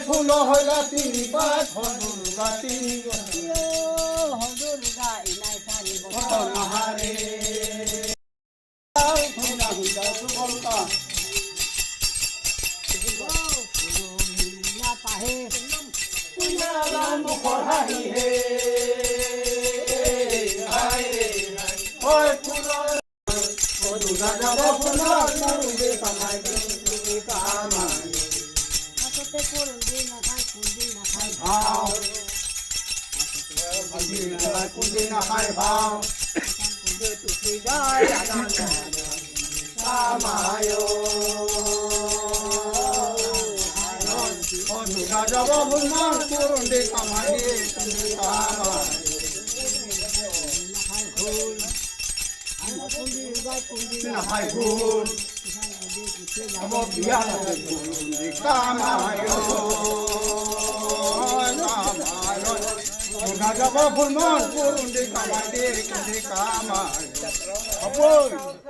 ফুল হইলা তিনি পাত দুর্গা তিনি দুর্গা ইনাই সারি মহারে ফুলা হইলা সুবলতা না পাহে পুনালা মুখর হাহি হে হায় রে ওই ফুল ও দুর্গা যাব ফুল নরুবে কামাই কামাই হাতে করবি না খাই কুন্দি না খাই ভাও কুন্দি না খাই ভাও কুন্দি তুই যায় আদান কামায় ও দুর্গা যাব ফুল নরুবে কামাই কামাই কুন্দি যায় কুন্দি না খাই ভুল Amo biar kundi kamayo, kamayo. Sudah jawab pun mon kundi kamayo, kundi kamayo. Apa?